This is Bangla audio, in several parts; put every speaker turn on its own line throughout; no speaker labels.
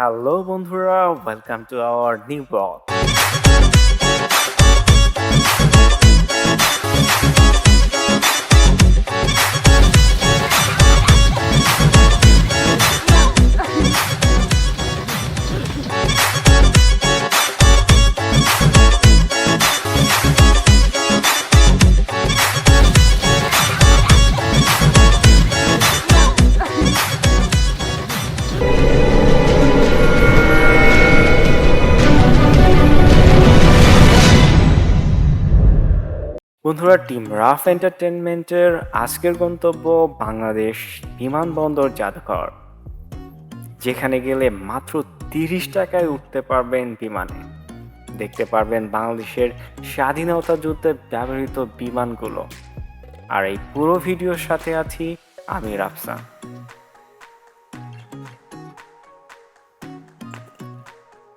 হ্যালো বন্ধুরা, welcome to our new blog. বন্ধুরা, টিম রাফ এন্টারটেনমেন্টের আজকের গন্তব্য বাংলাদেশ বিমানবন্দর জাদুঘর, যেখানে গেলে মাত্র 30 টাকায় উঠতে পারবেন বিমানে, দেখতে পারবেন বাংলাদেশের স্বাধীনতা যুদ্ধে ব্যবহৃত বিমানগুলো। আর এই পুরো ভিডিওর সাথে আছি আমি রাফসান।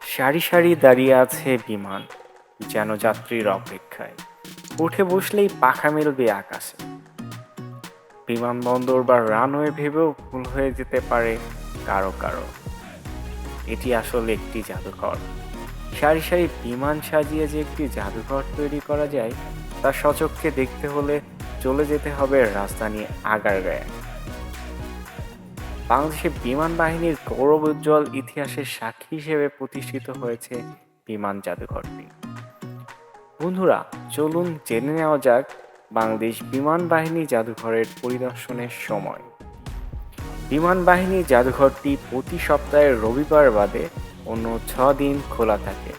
সারি সারি দাঁড়িয়ে আছে বিমান, যেন যাত্রীর অপেক্ষায়। উঠে বসলেই পাখা মেলবে আকাশে। বিমানবন্দর বা রানওয়ে ভেবেও ভুল হয়ে যেতে পারে কারো কারো। এটি আসলে একটি জাদুঘর। সারি সারি বিমান সাজিয়ে যে একটি জাদুঘর তৈরি করা যায়, তা সচক্ষে দেখতে হলে চলে যেতে হবে রাজধানী আগারগাঁয়ে। বাংলাদেশের বিমান বাহিনীর গৌরবোজ্জ্বল ইতিহাসের সাক্ষী হিসেবে প্রতিষ্ঠিত হয়েছে বিমান জাদুঘরটি। বন্ধুরা, চলুন জেনে নেওয়া যাক বাংলাদেশ বিমান বাহিনী জাদুঘরের পরিদর্শনের সময়। বিমান বাহিনী জাদুঘরটি প্রতি সপ্তাহের রবিবার বাদে অন্য 6 দিন খোলা থাকে।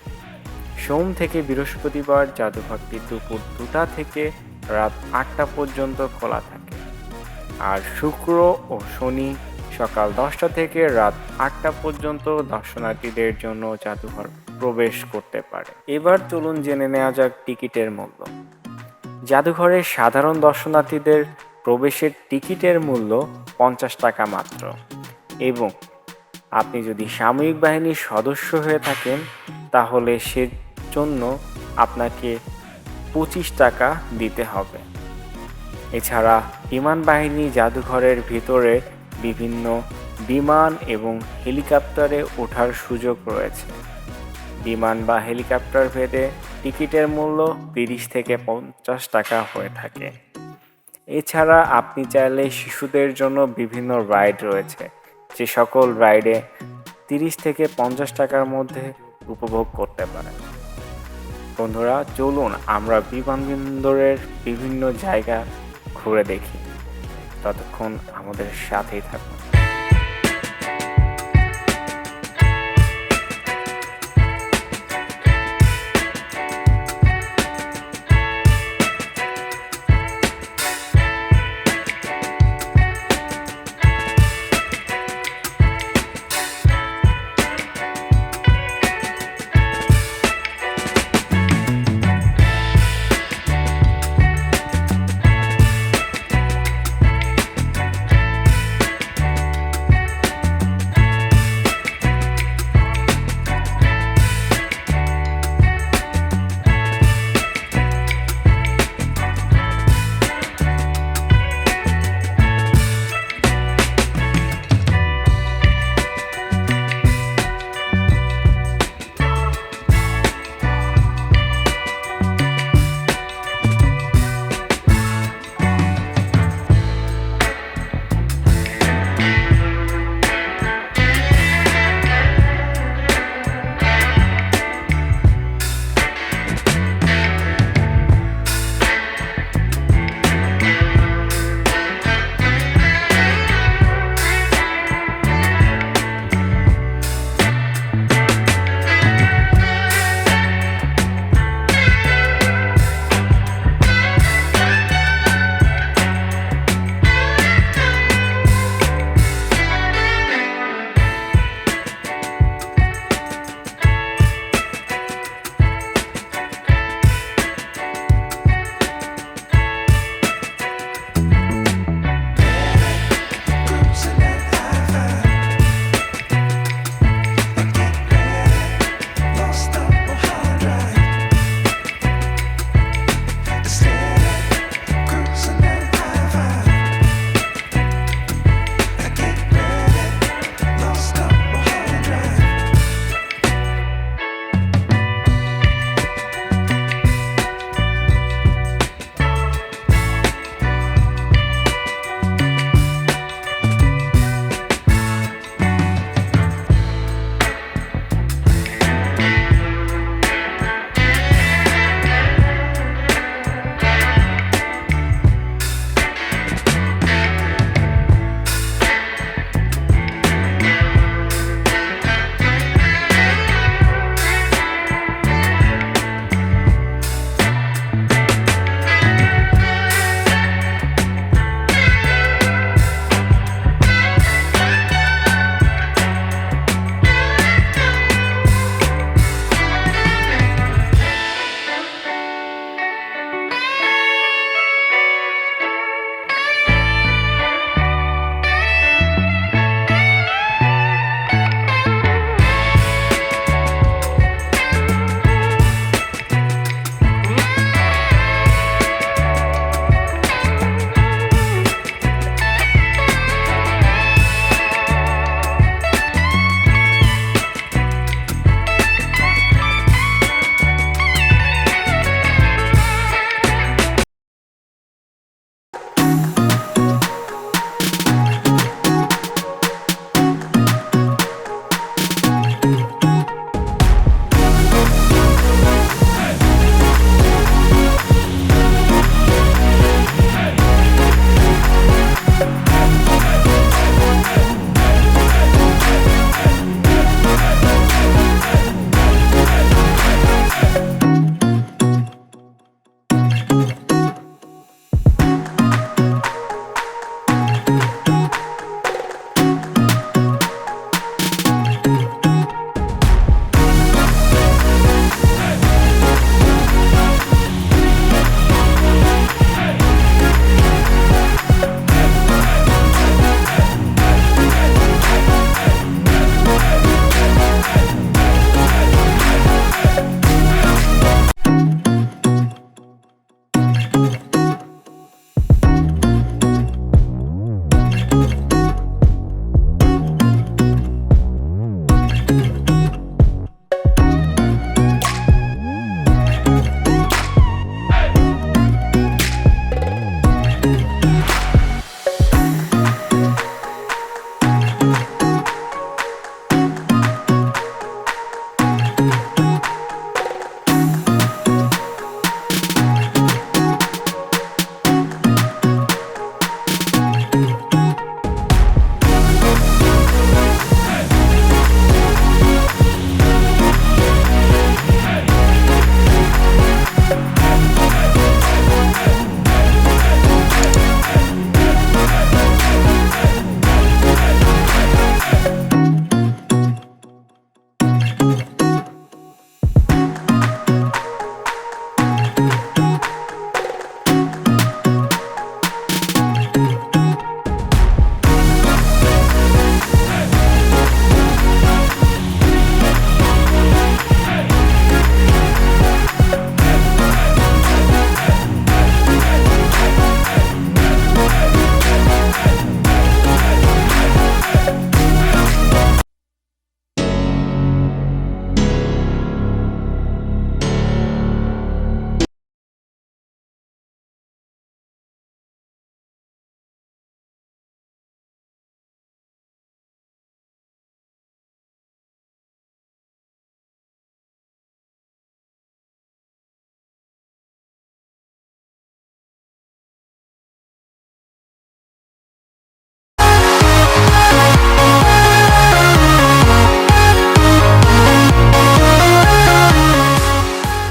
সোম থেকে বৃহস্পতিবার জাদুঘরটি দুপুর 2টা থেকে রাত 8টা পর্যন্ত খোলা থাকে, আর শুক্র ও শনি সকাল 10টা থেকে রাত 8টা পর্যন্ত দর্শনার্থীদের জন্য জাদুঘর প্রবেশ করতে পারে। এবার চলুন জেনে নেওয়া যাক টিকিটের মূল্য। জাদুঘরের সাধারণ দর্শনার্থীদের প্রবেশের টিকিটের মূল্য 50 টাকা মাত্র, এবং আপনি যদি সামরিক বাহিনীর সদস্য হয়ে থাকেন তাহলে সেজন্য আপনাকে 25 টাকা দিতে হবে। এছাড়া বিমান বাহিনী জাদুঘরের ভিতরে বিভিন্ন বিমান এবং হেলিকপ্টারে ওঠার সুযোগ রয়েছে। বিমান বা হেলিকপ্টার ভেদে টিকিটের মূল্য 30 থেকে 50 টাকা হয়ে থাকে। এছাড়া আপনি চাইলে শিশুদের জন্য বিভিন্ন রাইড রয়েছে, যে সকল রাইডে 30 থেকে 50 টাকার মধ্যে উপভোগ করতে পারেন। বন্ধুরা, চলুন আমরা বিমানবন্দরের বিভিন্ন জায়গা ঘুরে দেখি। ততক্ষণ আমাদের সাথেই থাকুন।